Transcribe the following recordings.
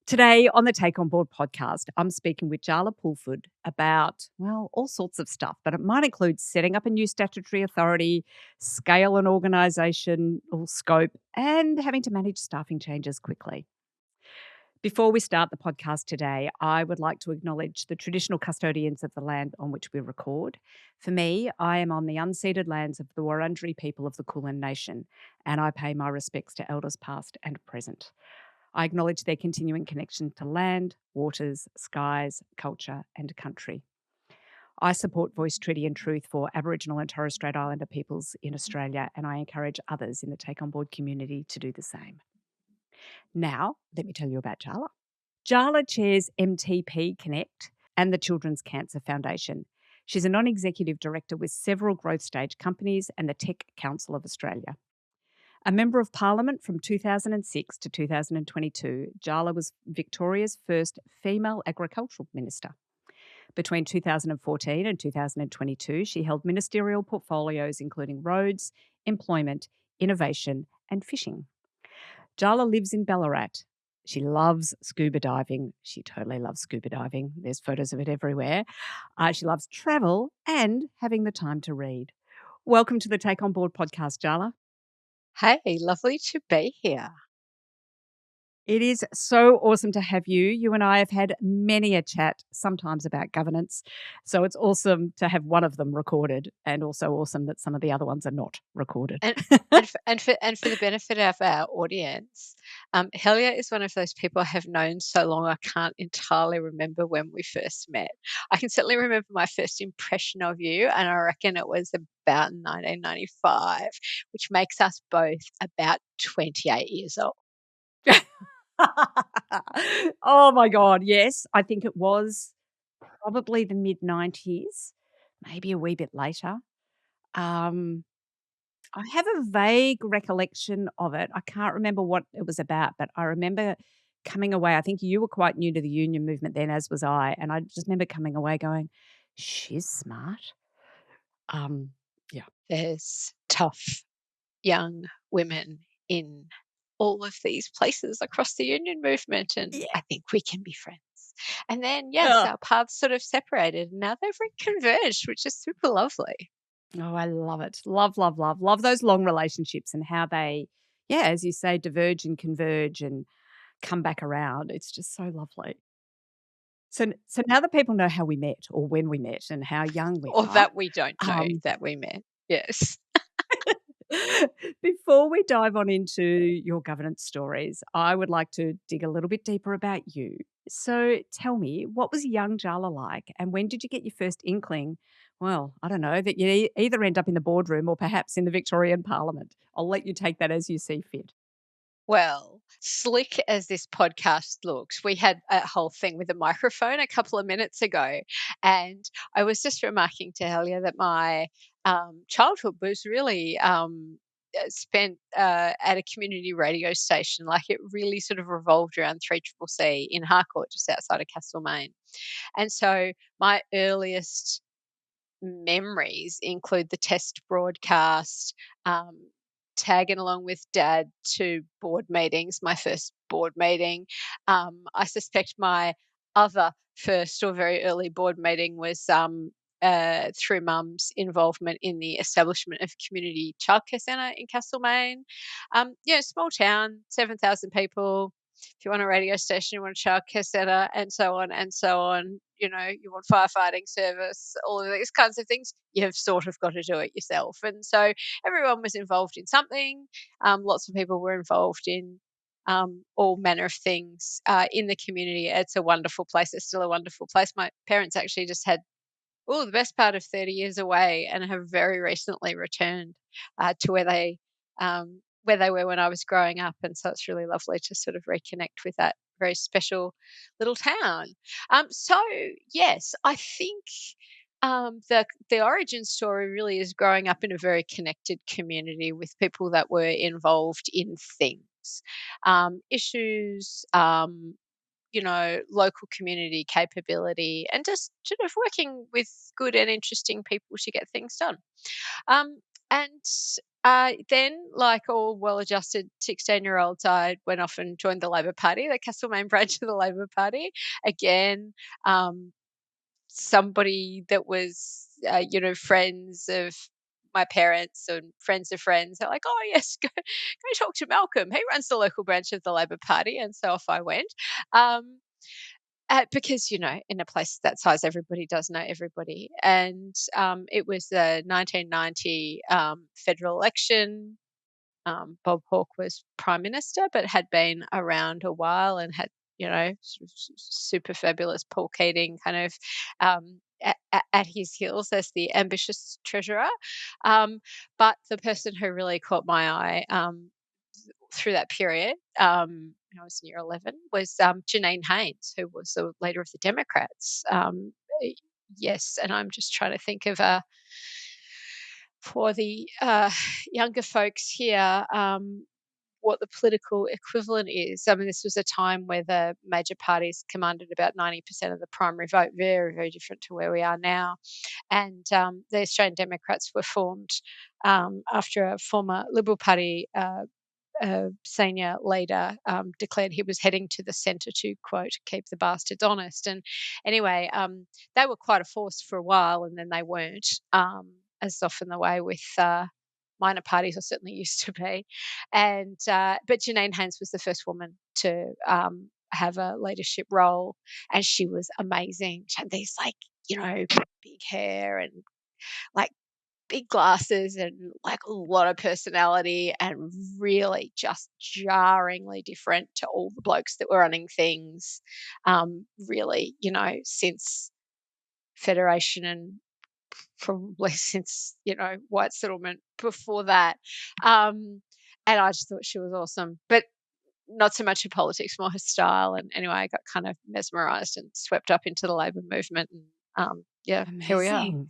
Today on the Take On Board podcast, I'm speaking with Jaala Pulford about, well, all sorts of stuff, but it might include setting up a new statutory authority, scale and organisation or scope, and having to manage staffing changes quickly. Before we start the podcast today, I would like to acknowledge the traditional custodians of the land on which we record. For me, I am on the unceded lands of the Wurundjeri people of the Kulin Nation, and I pay my respects to elders past and present. I acknowledge their continuing connection to land, waters, skies, culture, and country. I support Voice, Treaty and Truth for Aboriginal and Torres Strait Islander peoples in Australia, and I encourage others in the Take On Board community to do the same. Now, let me tell you about Jaala. Jaala chairs MTPConnect and the Children's Cancer Foundation. She's a non-executive director with several growth stage companies and the Tech Council of Australia. A Member of Parliament from 2006 to 2022, Jaala was Victoria's first female agricultural minister. Between 2014 and 2022, she held ministerial portfolios including roads, employment, innovation, and fishing. Jaala lives in Ballarat. She loves scuba diving. She totally loves scuba diving. There's photos of it everywhere. She loves travel and having the time to read. Welcome to the Take On Board podcast, Jaala. Hey, lovely to be here. It is so awesome to have you. You and I have had many a chat, sometimes about governance. So it's awesome to have one of them recorded, and also awesome that some of the other ones are not recorded. And for the benefit of our audience, Helia is one of those people I have known so long I can't entirely remember when we first met. I can certainly remember my first impression of you, and I reckon it was about 1995, which makes us both about 28 years old. Oh my God, yes. I think it was probably the mid-90s, maybe a wee bit later. Um, I have a vague recollection of it. I can't remember what it was about, but I remember coming away. I think you were quite new to the union movement then, as was I. And I just remember coming away going, she's smart. Yeah. There's tough young women in all of these places across the union movement, and Yeah. I think we can be friends. And then, yes, Oh, our paths sort of separated, and now they've reconverged, which is super lovely. I love it. Love, love, love. Love those long relationships and how they, yeah, as you say, diverge and converge and come back around. It's just so lovely. So now that people know how we met or when we met and how young we Or are, that we don't know um, that we met. Yes. before we dive on into your governance stories, I would like to dig a little bit deeper about you. So tell me, what was young Jala like, and when did you get your first inkling? Well, I don't know, that you either end up in the boardroom or perhaps in the Victorian Parliament. I'll let you take that as you see fit. Well, slick as this podcast looks, we had a whole thing with a microphone a couple of minutes ago. And I was just remarking to Helia that my childhood was really spent at a community radio station. Like it really sort of revolved around 3CCC in Harcourt, just outside of Castlemaine. And so my earliest memories include the test broadcast, um, tagging along with dad to board meetings, my first board meeting. I suspect my other first or very early board meeting was through mum's involvement in the establishment of community childcare centre in Castlemaine. Small town, 7,000 people. If you want a radio station, you want a childcare centre, and so on and so on. You want firefighting service, all of these kinds of things. You've sort of got to do it yourself. And so everyone was involved in something. Lots of people were involved in all manner of things in the community. It's a wonderful place. It's still a wonderful place. My parents actually just had the best part of 30 years away and have very recently returned to where they were when I was growing up. And so it's really lovely to sort of reconnect with that very special little town. So yes, I think the origin story really is growing up in a very connected community with people that were involved in things, issues, local community capability, and just sort of working with good and interesting people to get things done. Um, And then, like all well-adjusted 16-year-olds, I went off and joined the Labor Party, the Castlemaine branch of the Labor Party. Again, um, somebody that was, friends of my parents and friends of friends. They're like, "Oh yes, go talk to Malcolm. He runs the local branch of the Labor Party," and so off I went. Um, because in a place that size, everybody does know everybody, and it was the 1990 federal election. Bob Hawke was prime minister, but had been around a while and had, sort of super fabulous Paul Keating kind of at his heels as the ambitious treasurer. But the person who really caught my eye through that period, when I was in year 11, was Janine Haynes, who was the leader of the Democrats. Yes, and I'm just trying to think of for the younger folks here, what the political equivalent is. I mean, this was a time where the major parties commanded about 90% of the primary vote, very, very different to where we are now. And the Australian Democrats were formed after a former Liberal Party senior leader declared he was heading to the centre to, quote, keep the bastards honest. And anyway, they were quite a force for a while, and then they weren't, as is often the way with minor parties, or certainly used to be. And but Janine Haynes was the first woman to have a leadership role, and she was amazing. She had these, like, big hair and, like, big glasses and, like, a lot of personality, and really just jarringly different to all the blokes that were running things, really, since Federation, and probably since, white settlement before that. And I just thought she was awesome, but not so much her politics, more her style. And anyway, I got kind of mesmerised and swept up into the Labor movement, and yeah, here we are. Amazing.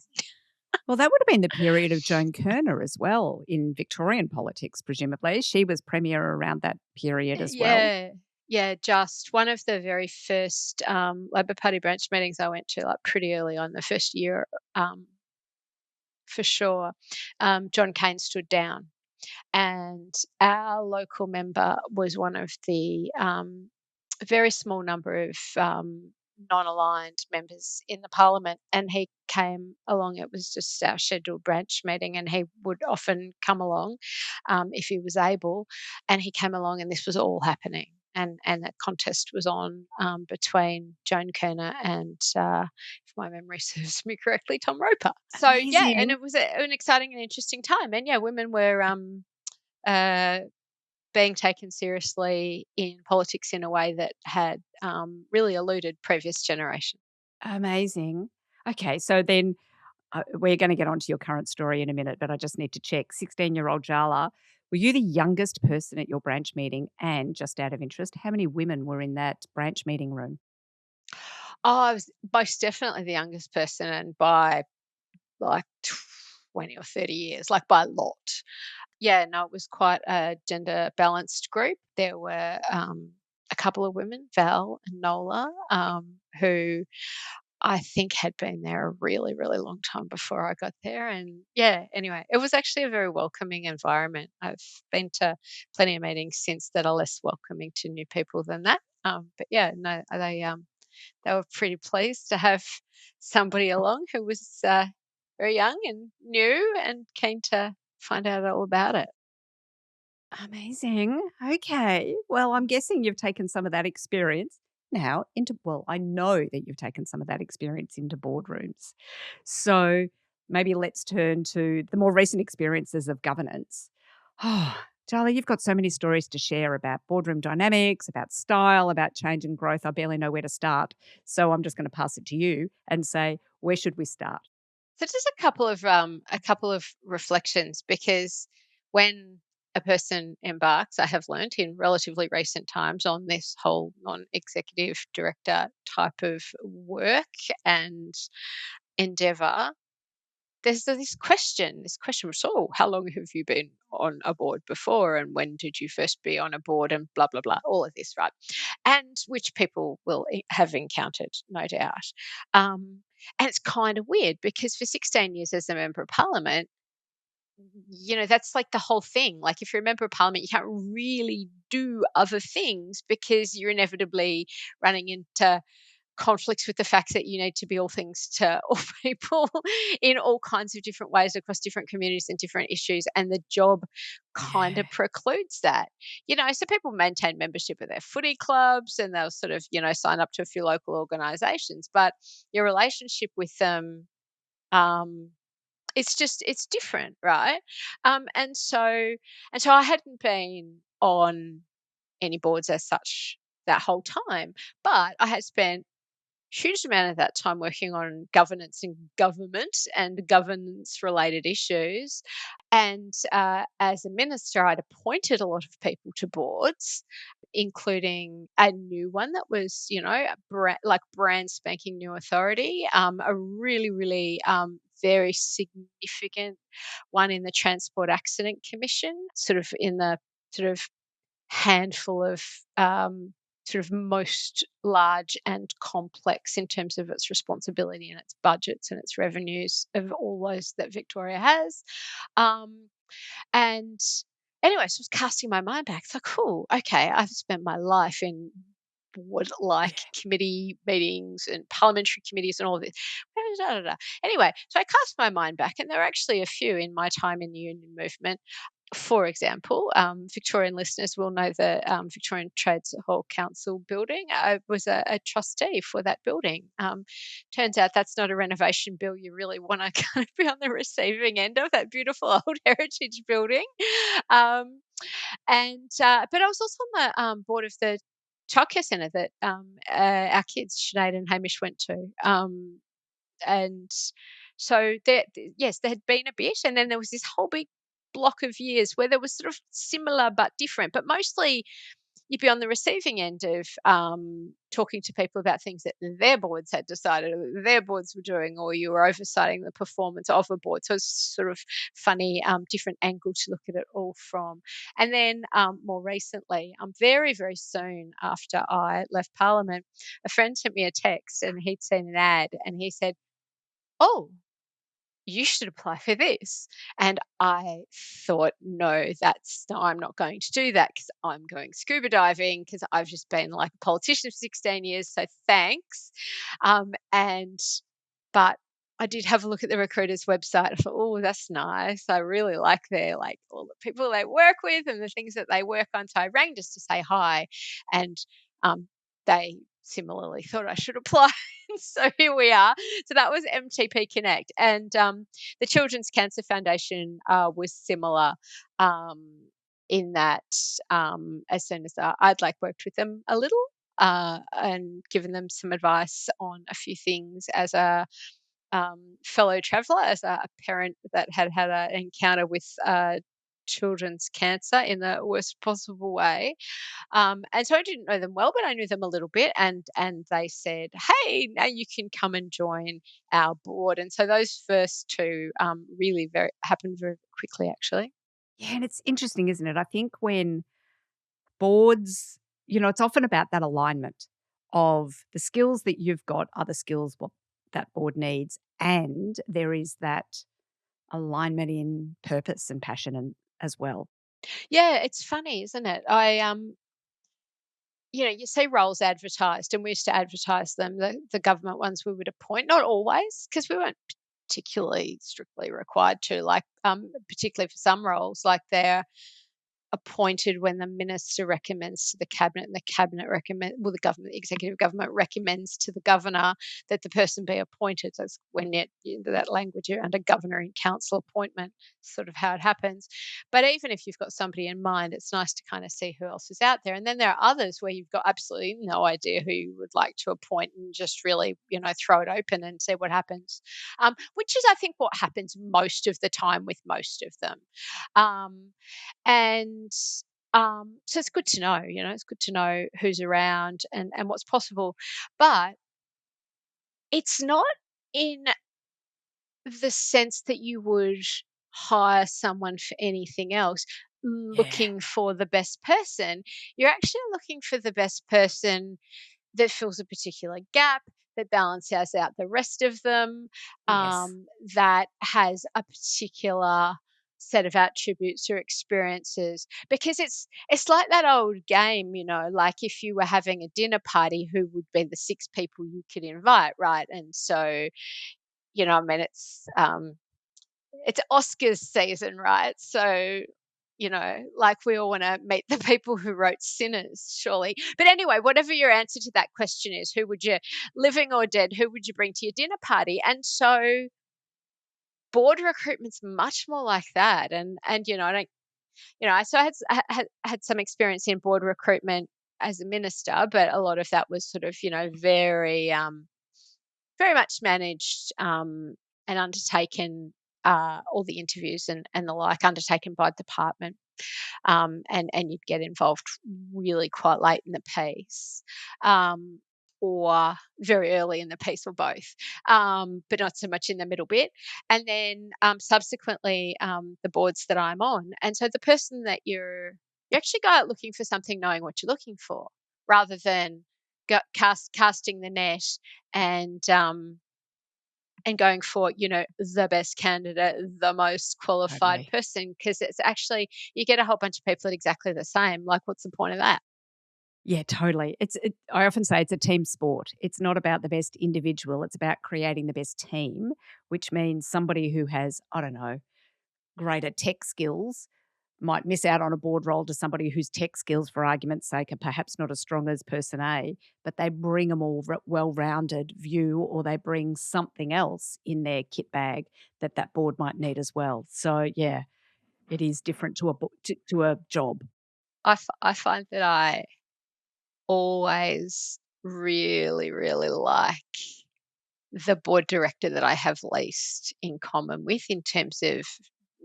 Well, that would have been the period of Joan Kirner as well in Victorian politics, presumably. She was premier around that period as well. Yeah. Yeah, just one of the very first Labor Party branch meetings I went to, like, pretty early on, the first year, for sure. John Cain stood down, and our local member was one of the a very small number of non-aligned members in the parliament, and he came along. It was just our scheduled branch meeting, and he would often come along if he was able. And he came along, and this was all happening. And that contest was on between Joan Kerner and, if my memory serves me correctly, Tom Roper. So yeah, and Amazing. it was an exciting and interesting time. And yeah, women were uh, being taken seriously in politics in a way that had really eluded previous generations. Amazing. Okay, so then we're going to get onto your current story in a minute, but I just need to check. 16-year-old Jala, were you the youngest person at your branch meeting? And just out of interest, how many women were in that branch meeting room? Oh, I was most definitely the youngest person, and by like 20 or 30 years, like by a lot. Yeah, no, it was quite a gender balanced group. There were a couple of women, Val and Nola, who I think had been there a really, really long time before I got there. And yeah, anyway, it was actually a very welcoming environment. I've been to plenty of meetings since that are less welcoming to new people than that. But yeah, no, they were pretty pleased to have somebody along who was very young and new and keen to find out all about it. Amazing. Okay. Well, I'm guessing you've taken some of that experience now into, well, I know that you've taken some of that experience into boardrooms. So maybe let's turn to the more recent experiences of governance. Oh, Charlie, you've got so many stories to share about boardroom dynamics, about style, about change and growth. I barely know where to start. So I'm just going to pass it to you and say, where should we start? So just a couple of reflections, because when a person embarks, I have learnt in relatively recent times, on this whole non-executive director type of work and endeavour, there's this question, so how long have you been on a board before, and when did you first be on a board, and blah blah blah, all of this, right? And which people will have encountered, no doubt. um, and it's kind of weird, because for 16 years as a member of parliament, that's like the whole thing. Like, if you're a member of parliament, you can't really do other things because you're inevitably running into conflicts with the fact that you need to be all things to all people in all kinds of different ways across different communities and different issues. And the job kind Yeah. of precludes that. So people maintain membership of their footy clubs and they'll sort of, sign up to a few local organizations, but your relationship with them, um, it's different, right? And so I hadn't been on any boards as such that whole time, but I had spent huge amount of that time working on governance and government and governance related issues. And as a minister, I'd appointed a lot of people to boards, including a new one that was, a brand spanking new authority, a really, really very significant one in the Transport Accident Commission, sort of in the sort of handful of sort of most large and complex in terms of its responsibility and its budgets and its revenues of all those that Victoria has. Um, and anyway, so I was casting my mind back. It's like, cool, okay, I've spent my life in board Yeah. like committee meetings and parliamentary committees and all this. Da, da, da. Anyway, so I cast my mind back, and there were actually a few in my time in the union movement. For example, Victorian listeners will know the Victorian Trades Hall Council building. I was a trustee for that building. Turns out that's not a renovation bill you really want to kind of be on the receiving end of, that beautiful old heritage building. Um, but I was also on the board of the childcare centre that our kids, Sinead and Hamish, went to. And so yes, there had been a bit, and then there was this whole big block of years where there was sort of similar but different, but mostly you'd be on the receiving end of talking to people about things that their boards had decided or that their boards were doing, or you were oversighting the performance of a board. So it's sort of funny, different angle to look at it all from. And then more recently, very, very soon after I left Parliament, a friend sent me a text and he'd seen an ad and he said, "Oh, you should apply for this." And I thought, no, I'm not going to do that because I'm going scuba diving because I've just been like a politician for 16 years. So thanks. And but I did have a look at the recruiter's website. I thought, oh, that's nice. I really like their, like, all the people they work with and the things that they work on. So I rang just to say hi, and they similarly thought I should apply. So here we are. So that was MTP Connect, and the Children's Cancer Foundation was similar. In that, as soon as I'd like worked with them a little, and given them some advice on a few things as a fellow traveller, as a parent that had had an encounter with children's cancer in the worst possible way. And so I didn't know them well, but I knew them a little bit, and they said, "Hey, now you can come and join our board." And so those first two really very happened very quickly, actually. Yeah, and it's interesting, isn't it? I think when boards, it's often about that alignment of the skills that you've got are the skills what that board needs. And there is that alignment in purpose and passion and as well. Yeah, it's funny, isn't it? You see roles advertised, and we used to advertise them. The government ones we would appoint, not always, because we weren't particularly strictly required to. Like, particularly for some roles, like they're appointed when the minister recommends to the cabinet, and the cabinet the government, the executive government recommends to the governor that the person be appointed. So it's when that language, you're under governor and council appointment, sort of how it happens. But even if you've got somebody in mind, it's nice to kind of see who else is out there. And then there are others where you've got absolutely no idea who you would like to appoint, and just really, throw it open and see what happens. Which is, I think, what happens most of the time with most of them. Um, and so it's good to know, it's good to know who's around and what's possible. But it's not in the sense that you would hire someone for anything else Yeah. looking for the best person. You're actually looking for the best person that fills a particular gap, that balances out the rest of them, Yes. that has a particular set of attributes or experiences, because it's like that old game, like if you were having a dinner party, who would be the six people you could invite, right? And so, I mean, it's Oscars season, right? So, like we all want to meet the people who wrote Sinners, surely. But anyway, whatever your answer to that question is, who would you, living or dead, who would you bring to your dinner party? And so board recruitment's much more like that. And I don't, so I had some experience in board recruitment as a minister, but a lot of that was sort of, very much managed, and undertaken, all the interviews and the like undertaken by the department. And you'd get involved really quite late in the piece, or very early in the piece, or both, but not so much in the middle bit. And then, subsequently, the boards that I'm on. And so the person that you actually go out looking for something, knowing what you're looking for, rather than casting the net and going for, the best candidate, the most qualified Totally. person, because it's actually, you get a whole bunch of people that are exactly the same. Like, what's the point of that? Yeah, totally. I often say it's a team sport. It's not about the best individual. It's about creating the best team, which means somebody who has, I don't know, greater tech skills might miss out on a board role to somebody whose tech skills, for argument's sake, are perhaps not as strong as person A, but they bring a more well-rounded view, or they bring something else in their kit bag that board might need as well. So yeah, it is different to a job. I find that I always really, really like the board director that I have least in common with, in terms of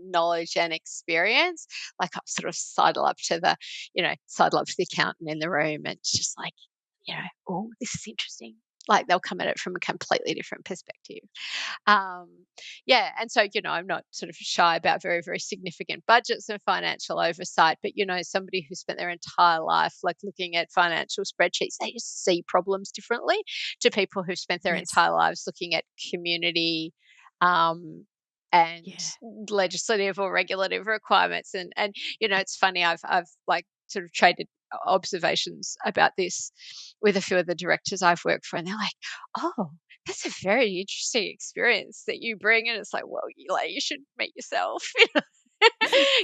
knowledge and experience. Like, I sort of sidle up to the accountant in the room, and it's just like, oh, this is interesting. Like, they'll come at it from a completely different perspective. Um, yeah, and so, I'm not sort of shy about very, very significant budgets and financial oversight, but, somebody who spent their entire life like looking at financial spreadsheets, they just see problems differently to people who've spent their Yes. entire lives looking at community, um, and Yeah. legislative or regulative requirements. And it's funny, I've like sort of traded observations about this with a few of the directors I've worked for, and they're like, "Oh, that's a very interesting experience that you bring." And it's like, well, you should meet yourself, because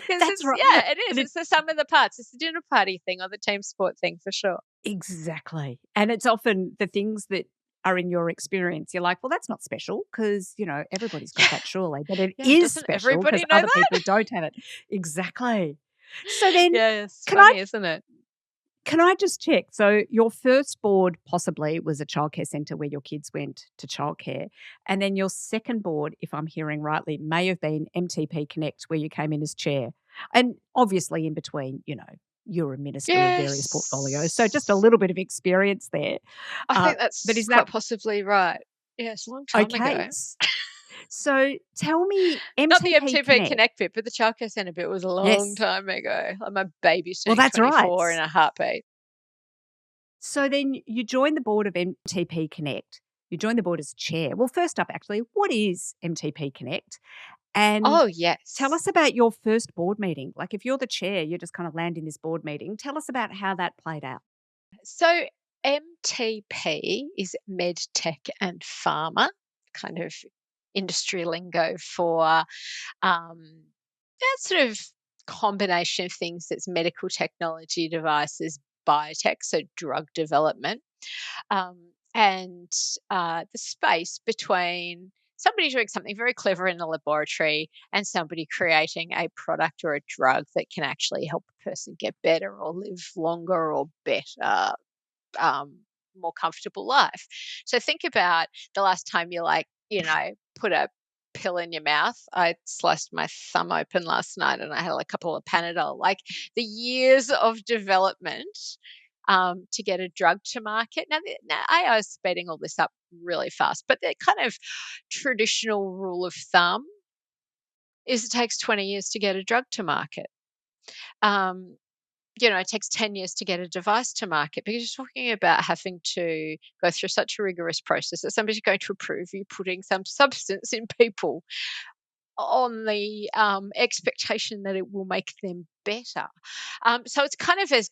That's it's, right. yeah, it is. And it It's the sum of the parts. It's the dinner party thing or the team sport thing, for sure. exactly. And it's often the things that are in your experience. You're like, well, that's not special because, everybody's got Yeah, that surely. But it yeah. is Doesn't special because everybody know other that? people don't have it. Exactly. So then Yeah, it's can I funny, isn't it? can I just check? So your first board possibly was a childcare centre where your kids went to childcare. And then your second board, if I'm hearing rightly, may have been MTP Connect, where you came in as chair. And obviously in between, you're a minister of various portfolios. So just a Yes, little bit of experience there. I think But that's is that quite possibly right. Yes, a long time okay? ago. So tell me, Not the MTP MTP Connect. Connect bit, but the childcare centre bit was a long Yes. time ago. Like, my baby's Well, turning that's right. 24 in a heartbeat. So then you join the board of MTP Connect. You join the board as chair. Well, first up, actually, what is MTP Connect? And Oh, tell yes. us about your first board meeting. Like if you're the chair, you just kind of land in this board meeting. Tell us about how that played out. So MTP is med tech and pharma, kind of industry lingo for, that sort of combination of things that's medical technology devices, biotech, so drug development, and the space between somebody doing something very clever in the laboratory and somebody creating a product or a drug that can actually help a person get better or live longer or better, more comfortable life. So think about the last time you, like, put a pill in your mouth. I sliced my thumb open last night and I had a couple of Panadol. Like, the years of development, to get a drug to market. Now AI is speeding all this up really fast, but the kind of traditional rule of thumb is it takes 20 years to get a drug to market. Um, it takes 10 years to get a device to market, because you're talking about having to go through such a rigorous process that somebody's going to approve you putting some substance in people. on the expectation that it will make them better. So it's kind of as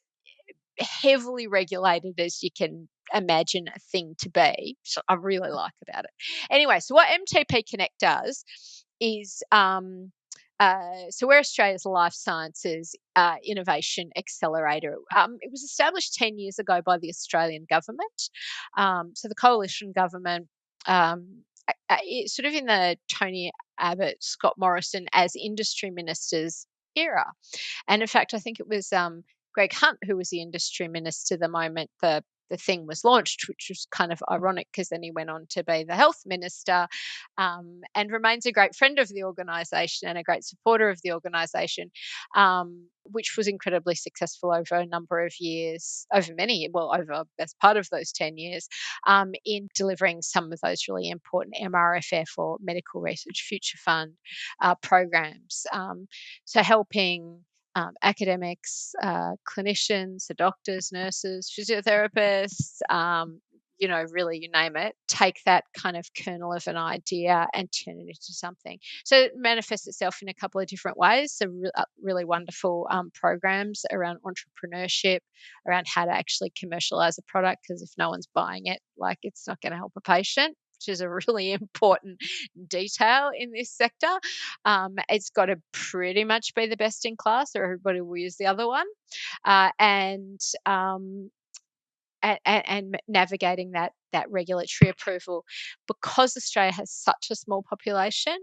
heavily regulated as you can imagine a thing to be. So I really like about it. Anyway, so what MTP Connect does is so we're Australia's life sciences innovation accelerator. It was established 10 years ago by the Australian government. So the coalition government, sort of in the Tony Abbott, Scott Morrison as industry ministers era. And in fact, I think it was Greg Hunt who was the industry minister the moment the thing was launched, which was kind of ironic because then he went on to be the health minister, and remains a great friend of the organisation and a great supporter of the organisation, which was incredibly successful over a number of years, over the best part of those 10 years, in delivering some of those really important MRFF or Medical Research Future Fund programs. So helping academics, clinicians, the doctors, nurses, physiotherapists, really you name it, take that kind of kernel of an idea and turn it into something. So it manifests itself in a couple of different ways. So really wonderful programs around entrepreneurship, around how to actually commercialize a product, because if no one's buying it, like, it's not going to help a patient, which is a really important detail in this sector. It's got to pretty much be the best in class, or everybody will use the other one. And navigating that regulatory approval, because Australia has such a small population.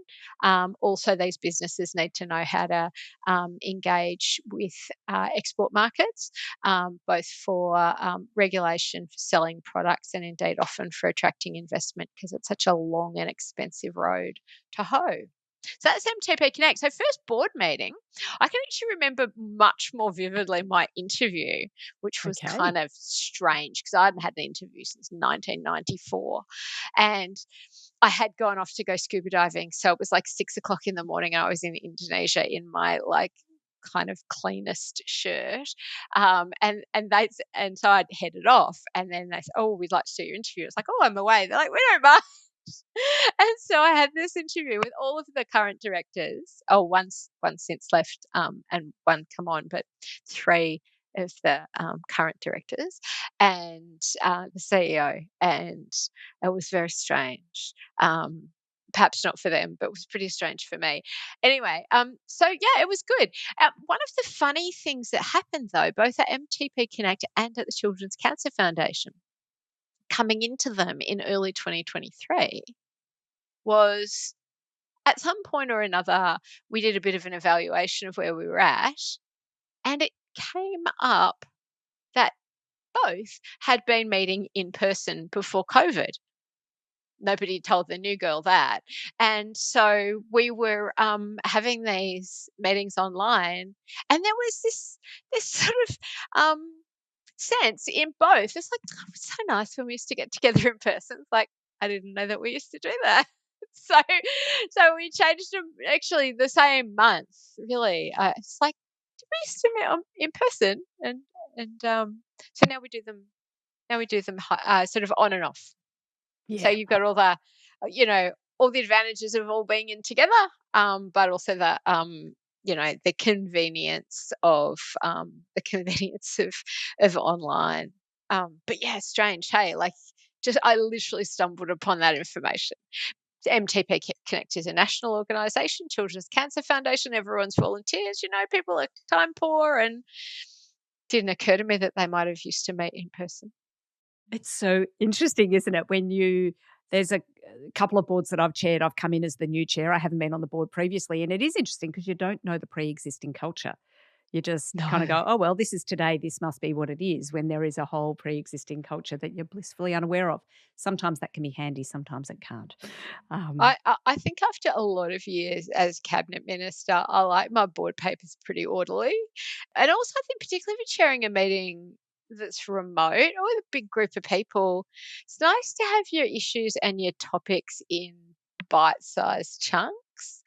Also, these businesses need to know how to engage with export markets, both for regulation, for selling products, and indeed often for attracting investment, because it's such a long and expensive road to hoe. So that's MTP Connect. So first board meeting, I can actually remember much more vividly my interview, which was Okay. kind of strange because I hadn't had an interview since 1994. And I had gone off to go scuba diving. So it was like 6 o'clock in the morning. And I was in Indonesia in my kind of cleanest shirt. And so I'd headed off, and then they said, "Oh, we'd like to do your interview." It's like, "Oh, I'm away." They're like, "We don't mind." And so I had this interview with all of the current directors. Oh, one since left, and one come on, but three of the current directors and the CEO, and it was very strange. Perhaps not for them, but it was pretty strange for me. Anyway, so yeah, it was good. One of the funny things that happened, though, both at MTP Connect and at the Children's Cancer Foundation, coming into them in early 2023, was at some point or another, we did a bit of an evaluation of where we were at, and it came up that both had been meeting in person before COVID. Nobody told the new girl that. And so we were having these meetings online, and there was this sort of sense in both. It's like, "Oh, it's so nice when we used to get together in person." It's like, I didn't know that we used to do that. So, so we changed them actually the same month. Really, it's like, did we used to meet in person, and so now we do them. Now we do them sort of on and off. So Yeah. you've got all the, all the advantages of all being in together, but also the convenience of online. But yeah, strange. Hey, like, just I literally stumbled upon that information. MTP Connect is a national organisation, Children's Cancer Foundation. Everyone's volunteers. People are time poor, and didn't occur to me that they might have used to meet in person. It's so interesting, isn't it? There's a couple of boards that I've chaired. I've come in as the new chair. I haven't been on the board previously. And it is interesting because you don't know the pre existing culture. You just kind of No. go, oh, well, this is today. This must be what it is, when there is a whole pre existing culture that you're blissfully unaware of. Sometimes that can be handy, sometimes it can't. Um, I think after a lot of years as cabinet minister, I like my board papers pretty orderly. And also, I think particularly for chairing a meeting that's remote or with a big group of people, it's nice to have your issues and your topics in bite-sized chunks.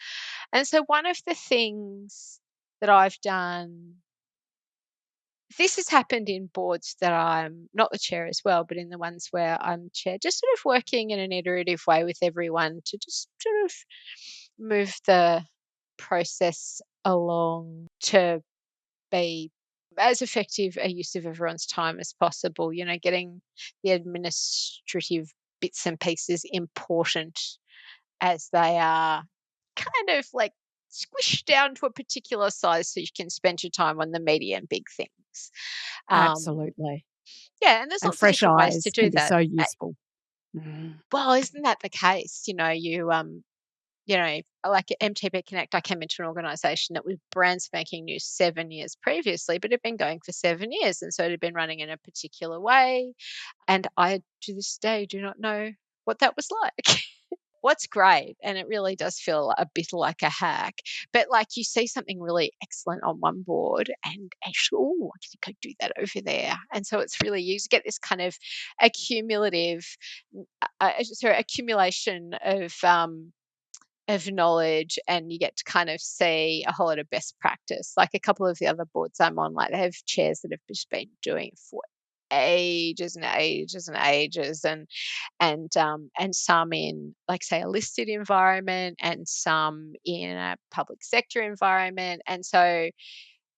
And so one of the things that I've done, this has happened in boards that I'm not the chair as well, but in the ones where I'm chair, just sort of working in an iterative way with everyone to just sort of move the process along to be as effective a use of everyone's time as possible, getting the administrative bits and pieces important as they are kind of like squished down to a particular size so you can spend your time on the meaty and big things. Um, Absolutely. yeah, and there's And lots of fresh different ways to eyes can do be that. so useful. Mm. Well, isn't that the case? Like at MTP Connect, I came into an organization that was brand spanking new 7 years previously, but it had been going for 7 years. And so it had been running in a particular way. And I, to this day, do not know what that was like. What's great, and it really does feel a bit like a hack, but like you see something really excellent on one board and actually, oh, I think I could do that over there. And so it's really, you get this kind of accumulative, accumulation of knowledge, and you get to kind of see a whole lot of best practice. Like a couple of the other boards I'm on, like they have chairs that have just been doing it for ages and ages and ages, and some in, like, say, a listed environment, and some in a public sector environment. And so,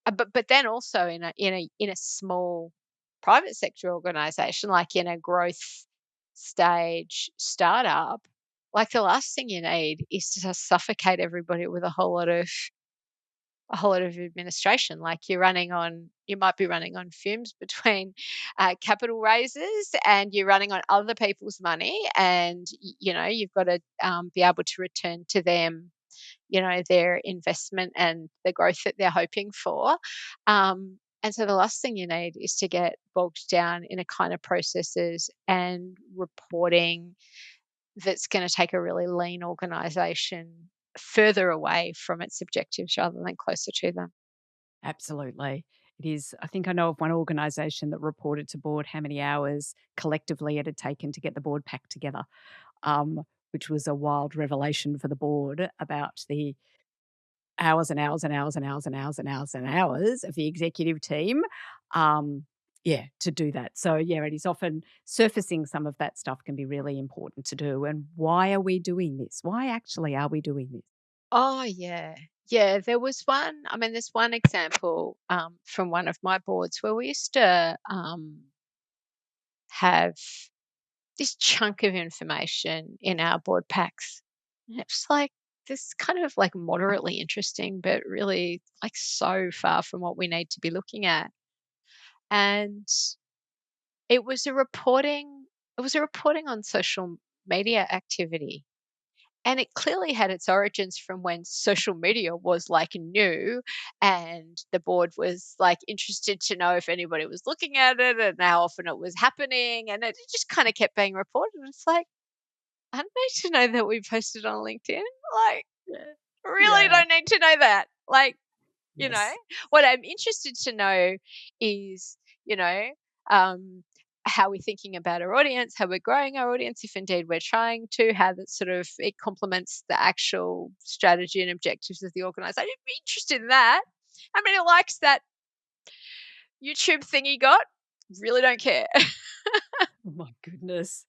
but then also in a small private sector organization, like in a growth stage startup, like the last thing you need is to suffocate everybody with a whole lot of administration. Like you might be running on fumes between capital raises, and you're running on other people's money, and you've got to be able to return to them, their investment and the growth that they're hoping for. And so the last thing you need is to get bogged down in a kind of processes and reporting that's going to take a really lean organization further away from its objectives rather than closer to them. Absolutely. It is. I think I know of one organisation that reported to board how many hours collectively it had taken to get the board packed together, which was a wild revelation for the board about the hours and hours and hours and hours and hours and hours and hours of the executive team. Um, yeah, to do that. So, yeah, it is often surfacing some of that stuff can be really important to do. And why are we doing this? Why actually are we doing this? Oh, yeah. Yeah, there's one example from one of my boards where we used to have this chunk of information in our board packs. And it's like this kind of like moderately interesting, but really like so far from what we need to be looking at. And it was a reporting, it was a reporting on social media activity. And it clearly had its origins from when social media was like new, and the board was like interested to know if anybody was looking at it and how often it was happening. And it just kind of kept being reported. It's like, I don't need to know that we posted on LinkedIn. Like, Yeah. really Yeah. don't need to know that. Like, you know, Yes. what I'm interested to know is, um, how we're thinking about our audience, how we're growing our audience, if indeed we're trying to, how that sort of it complements the actual strategy and objectives of the organization. I'd be interested in that. How many likes that YouTube thing he got? Really don't care. Oh my goodness.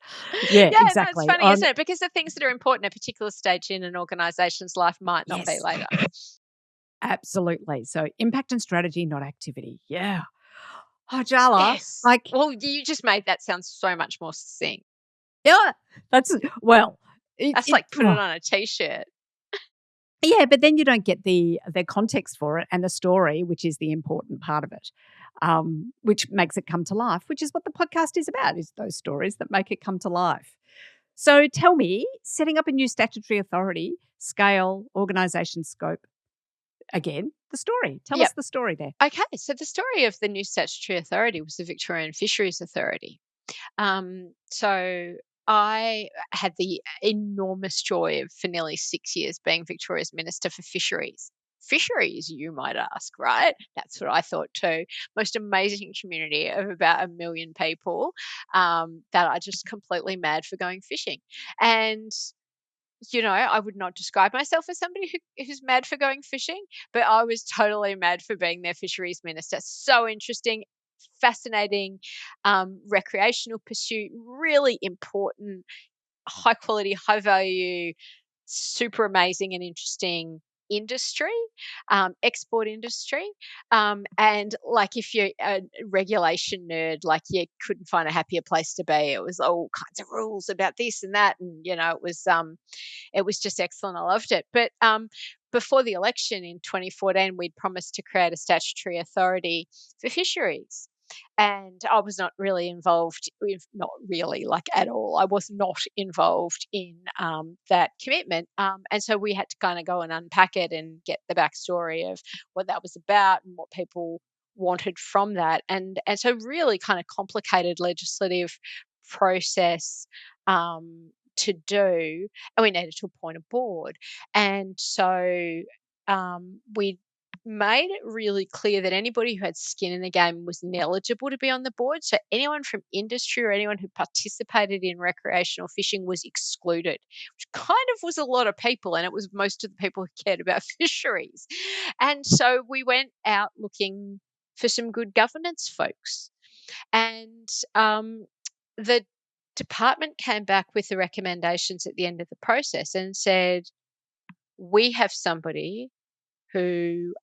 Yeah, Yeah, no, it's exactly. funny, isn't it? Because the things that are important at a particular stage in an organization's life might not be Yes, later. absolutely. So impact and strategy, not activity. Yeah. Oh, Jala, Yes. like, Well, you just made that sound so much more succinct. yeah, that's well, That's it like put it on a t-shirt. yeah, but then you don't get the context for it and the story, which is the important part of it, which makes it come to life, which is what the podcast is about, is those stories that make it come to life. So tell me, setting up a new statutory authority, scale, organisation scope, again, the story. Tell us Yep. the story there. Okay, so the story of the new statutory authority was the Victorian Fisheries Authority. So I had the enormous joy of, for nearly 6 years, being Victoria's Minister for Fisheries. Fisheries, you might ask, right? That's what I thought too. Most amazing community of about 1 million people that are just completely mad for going fishing. And I would not describe myself as somebody who's mad for going fishing, but I was totally mad for being their fisheries minister. So interesting, fascinating, recreational pursuit, really important, high quality, high value super amazing and interesting industry, export industry. And like if you're a regulation nerd, like you couldn't find a happier place to be. It was all kinds of rules about this and that, and it was just excellent. I loved it. But before the election in 2014, we'd promised to create a statutory authority for fisheries. And I was not really involved with, not really, like at all. I was not involved in that commitment. And so we had to kind of go and unpack it and get the backstory of what that was about and what people wanted from that. And so really kind of complicated legislative process to do, and we needed to appoint a board. And so we made it really clear that anybody who had skin in the game was ineligible to be on the board. So anyone from industry or anyone who participated in recreational fishing was excluded, which kind of was a lot of people, and it was most of the people who cared about fisheries. And so we went out looking for some good governance folks. And the department came back with the recommendations at the end of the process and said, we have somebody who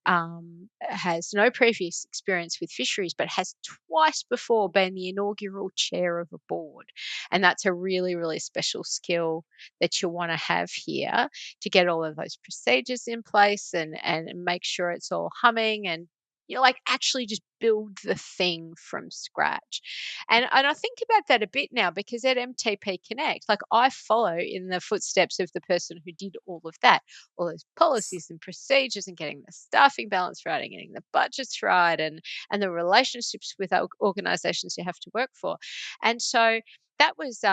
has no previous experience with fisheries, but has twice before been the inaugural chair of a board. And that's a really, really special skill that you want to have here to get all of those procedures in place and make sure it's all humming and like actually just build the thing from scratch. And I think about that a bit now because at MTP Connect, like I follow in the footsteps of the person who did all of that, all those policies and procedures and getting the staffing balance right and getting the budgets right and the relationships with organizations you have to work for. And so that was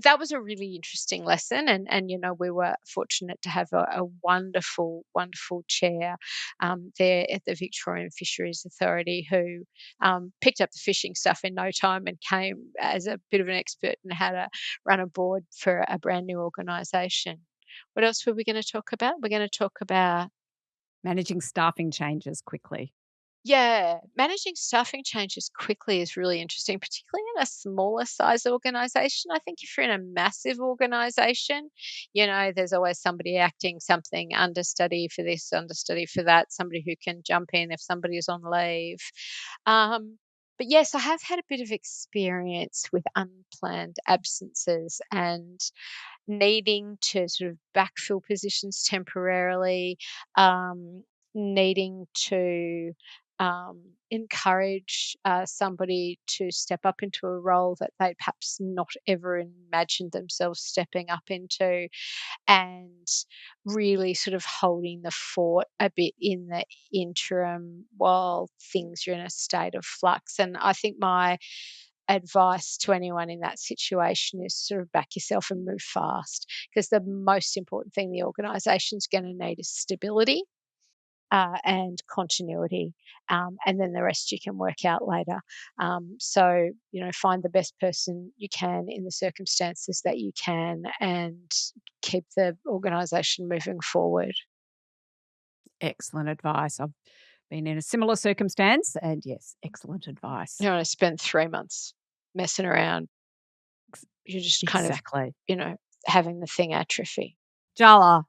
that was a really interesting lesson, and we were fortunate to have a wonderful chair there at the Victorian Fisheries Authority who picked up the fishing stuff in no time and came as a bit of an expert in how to run a board for a brand new organisation. What else were we going to talk about? We're going to talk about, Managing staffing changes quickly. yeah, managing staffing changes quickly is really interesting, particularly in a smaller size organization. I think if you're in a massive organization, there's always somebody acting something, understudy for this, understudy for that, somebody who can jump in if somebody is on leave. But yes, I have had a bit of experience with unplanned absences and needing to sort of backfill positions temporarily, needing to encourage somebody to step up into a role that they perhaps not ever imagined themselves stepping up into, and really sort of holding the fort a bit in the interim while things are in a state of flux. And I think my advice to anyone in that situation is sort of back yourself and move fast, because the most important thing the organisation's going to need is stability and continuity, and then the rest you can work out later. So, find the best person you can in the circumstances that you can and keep the organisation moving forward. Excellent advice. I've been in a similar circumstance, and yes, excellent advice. You don't want to spend 3 months messing around. You're just kind of, Exactly. having the thing atrophy. Jala,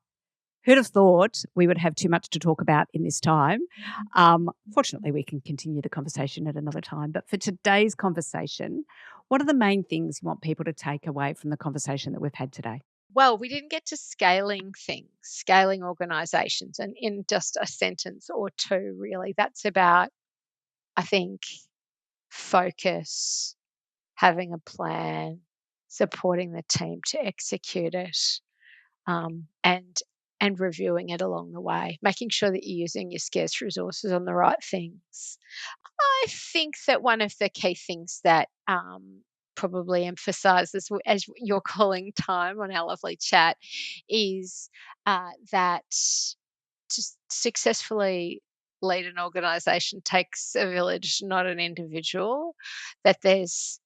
who'd have thought we would have too much to talk about in this time? Fortunately, we can continue the conversation at another time. But for today's conversation, what are the main things you want people to take away from the conversation that we've had today? Well, we didn't get to scaling things, scaling organizations, and in just a sentence or two, really. That's about, I think, focus, having a plan, supporting the team to execute it, and reviewing it along the way, making sure that you're using your scarce resources on the right things. I think that one of the key things that probably emphasises as you're calling time on our lovely chat is that to successfully lead an organisation takes a village, not an individual. That there's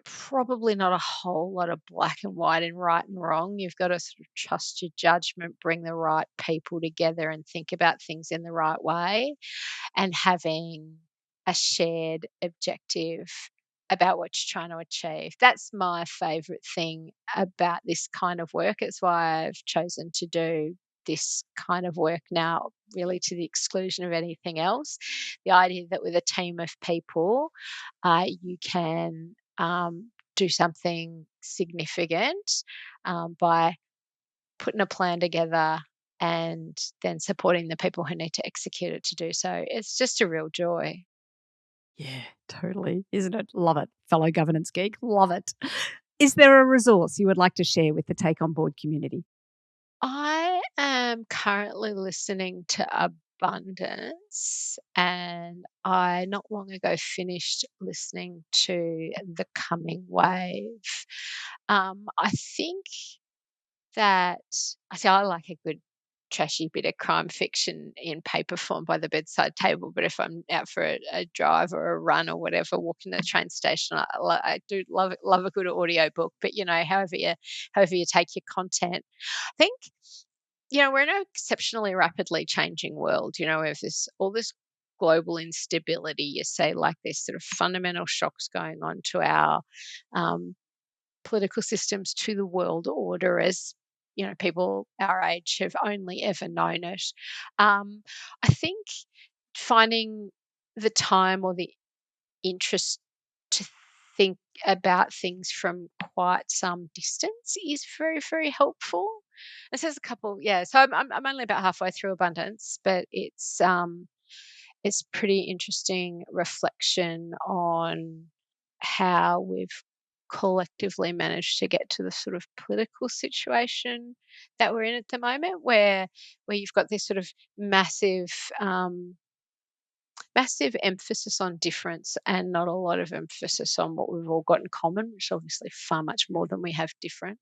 probably not a whole lot of black and white and right and wrong. You've got to sort of trust your judgment, bring the right people together, and think about things in the right way, and having a shared objective about what you're trying to achieve. That's my favourite thing about this kind of work. It's why I've chosen to do this kind of work now, really to the exclusion of anything else. The idea that with a team of people, you can do something significant by putting a plan together and then supporting the people who need to execute it to do so. It's just a real joy. Yeah, totally. Isn't it? Love it. Fellow governance geek. Love it. Is there a resource you would like to share with the Take On Board community? I am currently listening to Abundance, and I not long ago finished listening to The Coming Wave. I think that I like a good trashy bit of crime fiction in paper form by the bedside table, but if I'm out for a drive or a run or whatever, walking to the train station, I do love a good audio book. But however you take your content, I think we're in an exceptionally rapidly changing world. We have all this global instability. You say like this sort of fundamental shocks going on to our um, political systems, to the world order, as people our age have only ever known it. I think finding the time or the interest to think about things from quite some distance is very, very helpful. And so there's a couple, yeah. So I'm only about halfway through Abundance, but it's pretty interesting reflection on how we've collectively managed to get to the sort of political situation that we're in at the moment, where you've got this sort of um, massive emphasis on difference and not a lot of emphasis on what we've all got in common, which is obviously far much more than we have different.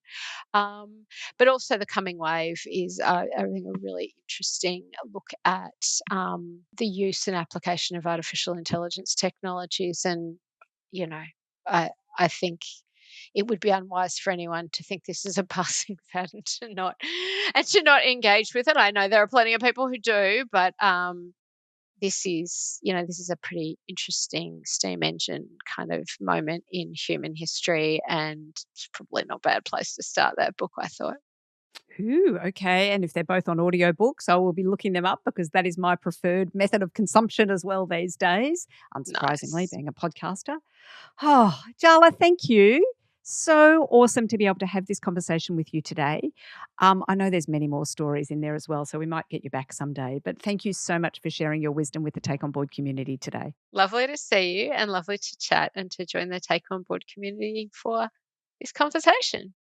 But also, the coming wave is, I think, a really interesting look at the use and application of artificial intelligence technologies. And, you know, I think it would be unwise for anyone to think this is a passing fad and to not engage with it. I know there are plenty of people who do, but this is a pretty interesting steam engine kind of moment in human history, and it's probably not a bad place to start that book, I thought. Ooh, okay. And if they're both on audiobooks, I will be looking them up because that is my preferred method of consumption as well these days, unsurprisingly, Nice. being a podcaster. Oh, Jala, thank you. So awesome to be able to have this conversation with you today. I know there's many more stories in there as well, so we might get you back someday. But thank you so much for sharing your wisdom with the Take On Board community today. Lovely to see you and lovely to chat and to join the Take On Board community for this conversation.